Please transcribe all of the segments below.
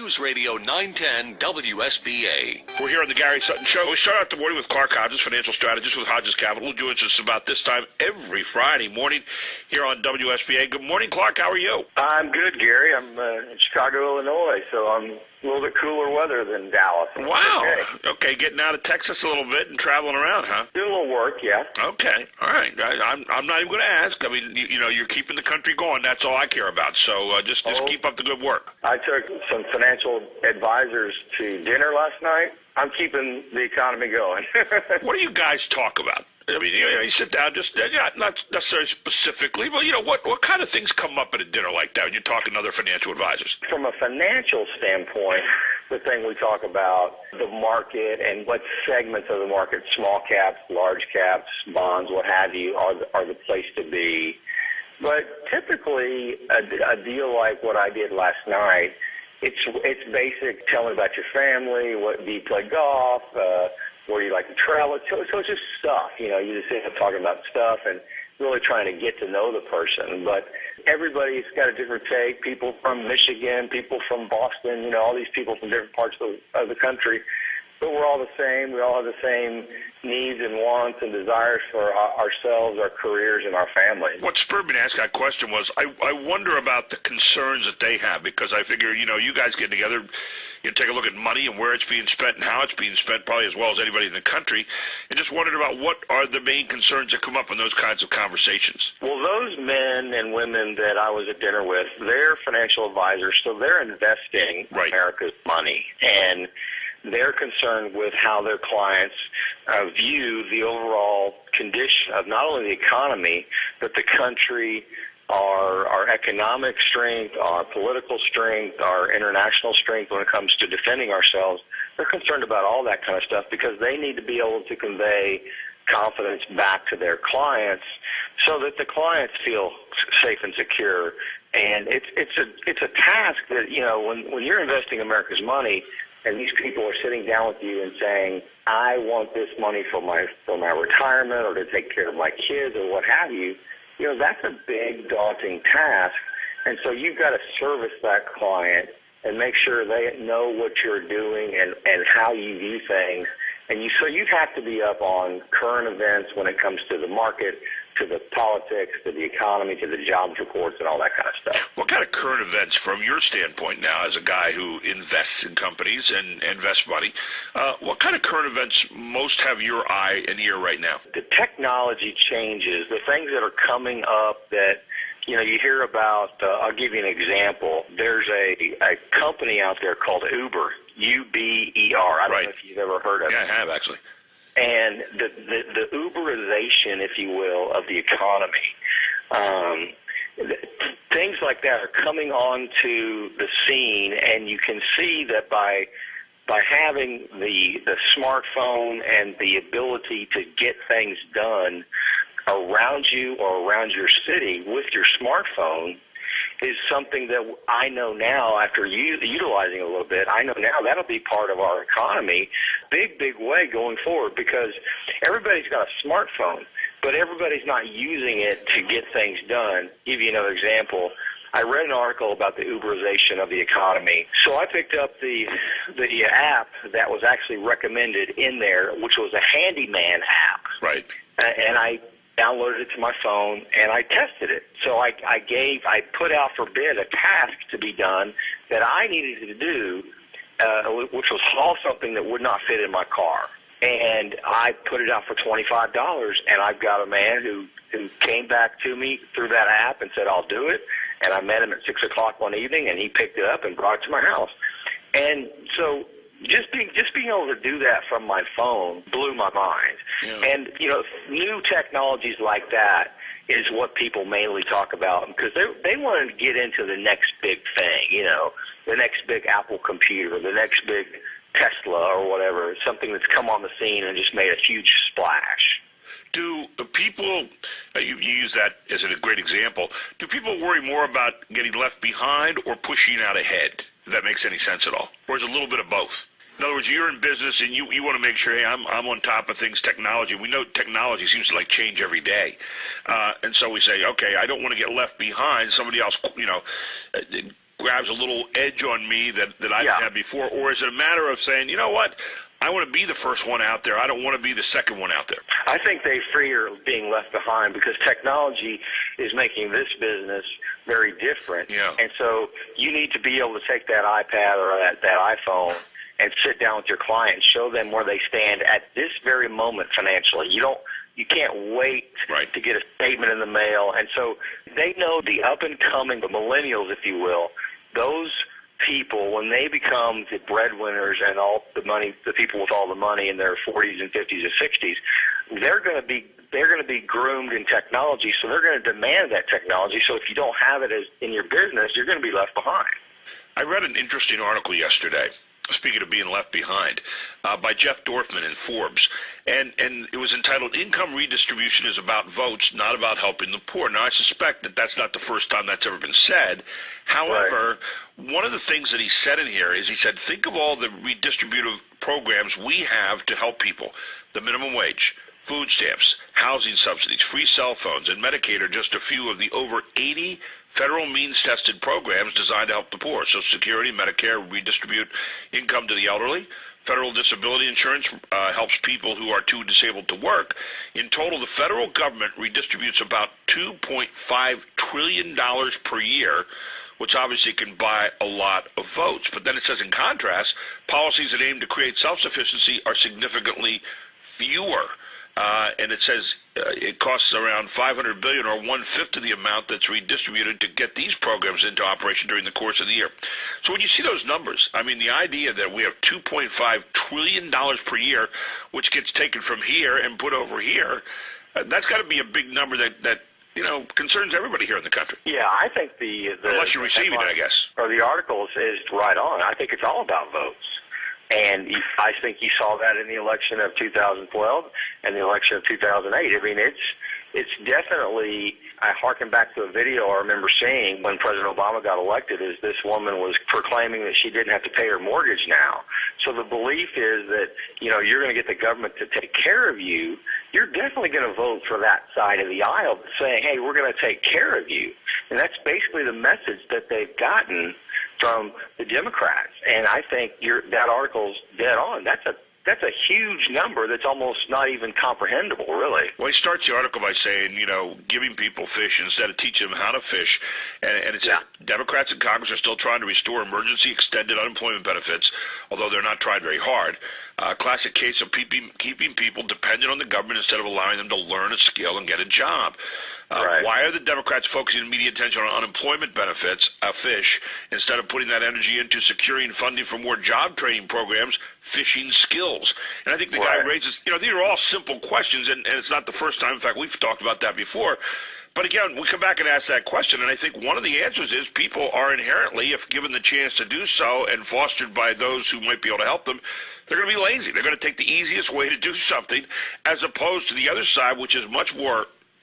News Radio 910 WSBA. We're here on the Gary Sutton Show. We start out the morning with Clark Hodges, financial strategist with Hodges Capital, who joins us about this time every Friday morning here on WSBA. Good morning, Clark. How are you? I'm good, Gary. I'm in Chicago, Illinois, so I'm a little bit cooler weather than Dallas. Wow. Okay, getting out of Texas a little bit and traveling around, huh? Doing a little work, yeah. Okay, all right. I'm not even going to ask. I mean, you're keeping the country going. That's all I care about. So just keep up the good work. I took some financial advisors to dinner last night. I'm keeping the economy going. What do you guys talk about? I mean, you sit down, just not necessarily specifically, but what kind of things come up at a dinner like that when you're talking to other financial advisors? From a financial standpoint, the thing we talk about, the market and what segments of the market, small caps, large caps, bonds, what have you, are the place to be. But typically, a deal like what I did last night, it's basic. Tell me about your family. What do you play golf? Where do you like to travel? So it's just stuff. You just sit up talking about stuff and really trying to get to know the person. But everybody's got a different take. People from Michigan, people from Boston, all these people from different parts of the country. But we're all the same. We all have the same needs and wants and desires for ourselves, our careers, and our families. What spurred me to ask that question was I wonder about the concerns that they have, because I figure, you guys get together, you take a look at money and where it's being spent and how it's being spent, probably as well as anybody in the country, and just wondered about what are the main concerns that come up in those kinds of conversations. Well, those men and women that I was at dinner with, they're financial advisors, so they're investing America's money, and they're concerned with how their clients view the overall condition of not only the economy, but the country, our economic strength, our political strength, our international strength when it comes to defending ourselves. They're concerned about all that kind of stuff because they need to be able to convey confidence back to their clients so that the clients feel safe and secure. And it's a task that, when you're investing America's money, and these people are sitting down with you and saying, I want this money for my retirement or to take care of my kids or what have you, that's a big, daunting task. And so you've got to service that client and make sure they know what you're doing and how you view things. And so you have to be up on current events when it comes to the market, to the politics, to the economy, to the jobs reports, and all that kind of stuff. What kind of current events, from your standpoint now, as a guy who invests in companies and invests money, what kind of current events most have your eye and ear right now? The technology changes, the things that are coming up that, you hear about. I'll give you an example. There's a company out there called Uber, U-B-E-R. I don't know if you've ever heard of it. Yeah, I have, actually. And the Uberization, if you will, of the economy, things like that are coming onto the scene, and you can see that by having the smartphone and the ability to get things done around you or around your city with your smartphone is something that I know now, after utilizing it a little bit, I know now that'll be part of our economy, big way going forward, because everybody's got a smartphone, but everybody's not using it to get things done. Give you another example. I read an article about the Uberization of the economy. So I picked up the app that was actually recommended in there, which was a handyman app. Right. And I downloaded it to my phone, and I tested it. So I put out for bid a task to be done that I needed to do, which was haul something that would not fit in my car. And I put it out for $25, and I've got a man who came back to me through that app and said, I'll do it. And I met him at 6 o'clock one evening, and he picked it up and brought it to my house. And so just being able to do that from my phone blew my mind. Yeah. And, new technologies like that is what people mainly talk about, because they want to get into the next big thing, the next big Apple computer, the next big Tesla or whatever, something that's come on the scene and just made a huge splash. Do people, you use that as a great example, do people worry more about getting left behind or pushing out ahead, if that makes any sense at all? Or is it a little bit of both? In other words, you're in business and you want to make sure, hey, I'm on top of things, technology. We know technology seems to change every day. And so we say, okay, I don't want to get left behind. Somebody else, grabs a little edge on me that I didn't have before? Or is it a matter of saying, you know what, I want to be the first one out there. I don't want to be the second one out there. I think they fear being left behind because technology is making this business very different. Yeah. And so you need to be able to take that iPad or that iPhone and sit down with your client and show them where they stand at this very moment financially. You can't wait to get a statement in the mail. And so they know the up-and-coming, the millennials, if you will, those people, when they become the breadwinners and all the money, the people with all the money in their 40s and 50s and 60s, they're going to be groomed in technology, so they're going to demand that technology. So if you don't have it in your business, you're going to be left behind. I read an interesting article yesterday, speaking of being left behind, by Jeff Dorfman in Forbes, and it was entitled "Income Redistribution is About Votes, Not About Helping the Poor." Now, I suspect that that's not the first time that's ever been said. However, one of the things that he said in here is he said, think of all the redistributive programs we have to help people. The minimum wage, food stamps, housing subsidies, free cell phones, and Medicaid are just a few of the over 80 federal means-tested programs designed to help the poor. Social Security, Medicare redistribute income to the elderly. Federal disability insurance helps people who are too disabled to work. In total, the federal government redistributes about $2.5 trillion per year, which obviously can buy a lot of votes. But then it says, in contrast, policies that aim to create self-sufficiency are significantly fewer. And it says it costs around $500 billion, or 1/5 of the amount that's redistributed to get these programs into operation during the course of the year. So when you see those numbers, I mean, the idea that we have $2.5 trillion per year, which gets taken from here and put over here, that's got to be a big number that concerns everybody here in the country. Yeah, I think the unless you're receiving it, I guess. Or the article is right on. I think it's all about votes. And I think you saw that in the election of 2012 and the election of 2008. I mean, it's definitely, I harken back to a video I remember seeing when President Obama got elected, is this woman was proclaiming that she didn't have to pay her mortgage now. So the belief is that, you're going to get the government to take care of you. You're definitely going to vote for that side of the aisle saying, hey, we're going to take care of you. And that's basically the message that they've gotten from the Democrats. And I think that article's dead on. That's a huge number that's almost not even comprehensible, really. Well, he starts the article by saying, giving people fish instead of teaching them how to fish. And it's Democrats in Congress are still trying to restore emergency extended unemployment benefits, although they're not trying very hard. Classic case of keeping people dependent on the government instead of allowing them to learn a skill and get a job. Why are the Democrats focusing immediate attention on unemployment benefits, fish, instead of putting that energy into securing funding for more job training programs, fishing skills? And I think the guy raises, these are all simple questions, and it's not the first time. In fact, we've talked about that before. But again, we come back and ask that question, and I think one of the answers is people are inherently, if given the chance to do so and fostered by those who might be able to help them, they're going to be lazy. They're going to take the easiest way to do something, as opposed to the other side, which is much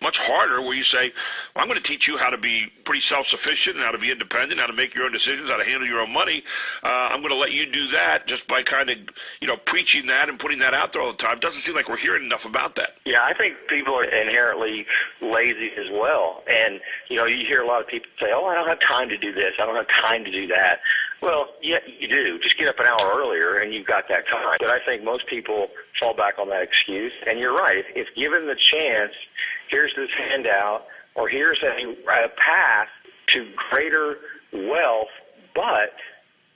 harder, where you say, well, I'm going to teach you how to be pretty self-sufficient and how to be independent, how to make your own decisions, how to handle your own money. I'm going to let you do that just by kind of, preaching that and putting that out there all the time. Doesn't seem like we're hearing enough about that. Yeah, I think people are inherently lazy as well. And, you hear a lot of people say, oh, I don't have time to do this. I don't have time to do that. Well, yeah, you do. Just get up an hour earlier and you've got that time. But I think most people fall back on that excuse. And you're right. If given the chance, here's this handout, or here's a path to greater wealth, but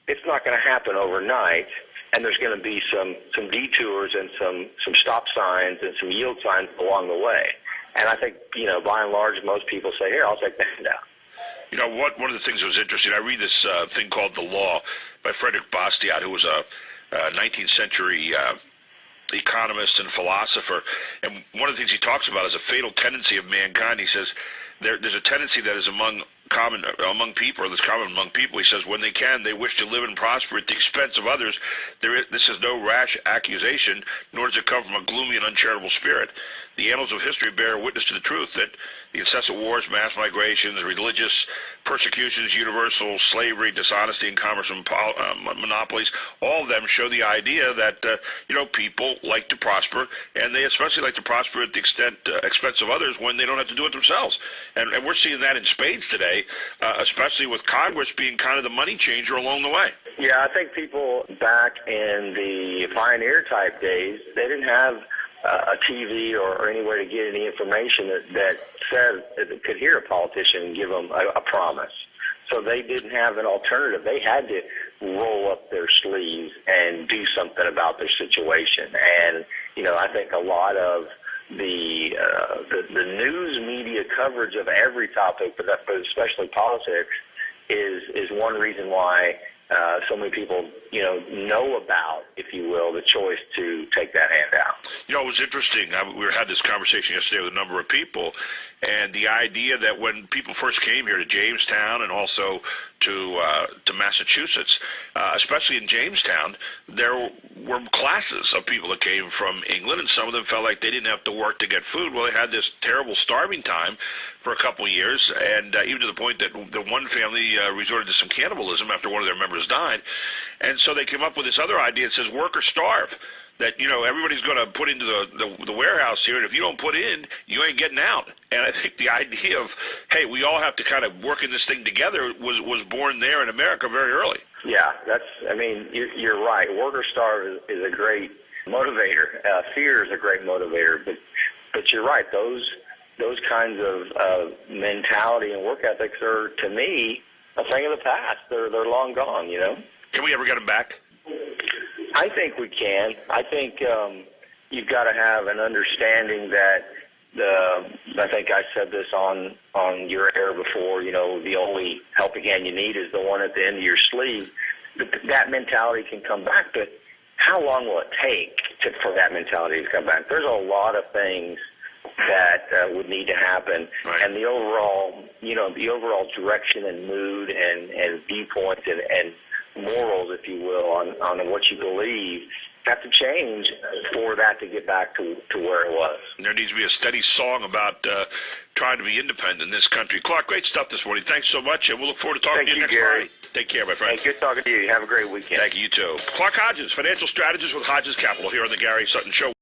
it's not going to happen overnight. And there's going to be some detours and some stop signs and some yield signs along the way. And I think, by and large, most people say, here, I'll take the handout. One of the things that was interesting, I read this thing called The Law by Frederick Bastiat, who was a 19th century economist and philosopher. And one of the things he talks about is a fatal tendency of mankind. He says there's a tendency that is common among people. He says when they can, they wish to live and prosper at the expense of others. This is no rash accusation, nor does it come from a gloomy and uncharitable spirit. The annals of history bear witness to the truth that the incessant wars, mass migrations, religious persecutions, universal slavery, dishonesty in commerce and monopolies, all of them show the idea that, people like to prosper, and they especially like to prosper at the expense of others when they don't have to do it themselves. And we're seeing that in spades today, especially with Congress being kind of the money changer along the way. Yeah, I think people back in the pioneer-type days, they didn't have a TV or anywhere to get any information that said that could hear a politician and give them a promise. So they didn't have an alternative. They had to roll up their sleeves and do something about their situation. And, I think a lot of the news media coverage of every topic, but especially politics, is one reason why so many people, know about, if you will, the choice to take that handout. It was interesting. We had this conversation yesterday with a number of people, and the idea that when people first came here to Jamestown and also to Massachusetts, especially in Jamestown, there were classes of people that came from England, and some of them felt like they didn't have to work to get food. Well, they had this terrible starving time for a couple of years, and even to the point that the one family resorted to some cannibalism after one of their members died. And so they came up with this other idea that says work or starve, that, everybody's going to put into the warehouse here, and if you don't put in, you ain't getting out. And I think the idea of, hey, we all have to kind of work in this thing together was born there in America very early. Yeah, you're right. Work or starve is a great motivator. Fear is a great motivator, but you're right. Those kinds of mentality and work ethics are, to me, a thing of the past. They're long gone, Can we ever get them back? I think we can. I think you've got to have an understanding that I think I said this on your air before, the only helping hand you need is the one at the end of your sleeve. That mentality can come back, but how long will it take for that mentality to come back? There's a lot of things that would need to happen, right. And the overall direction and mood and viewpoint and morals, if you will, on what you believe have to change for that to get back to where it was. There needs to be a steady song about trying to be independent in this country. Clark, great stuff this morning. Thanks so much, and we'll look forward to talking to you next Friday. Take care, my friend. Hey, good talking to you. Have a great weekend. Thank you, you too. Clark Hodges, financial strategist with Hodges Capital, here on the Gary Sutton Show.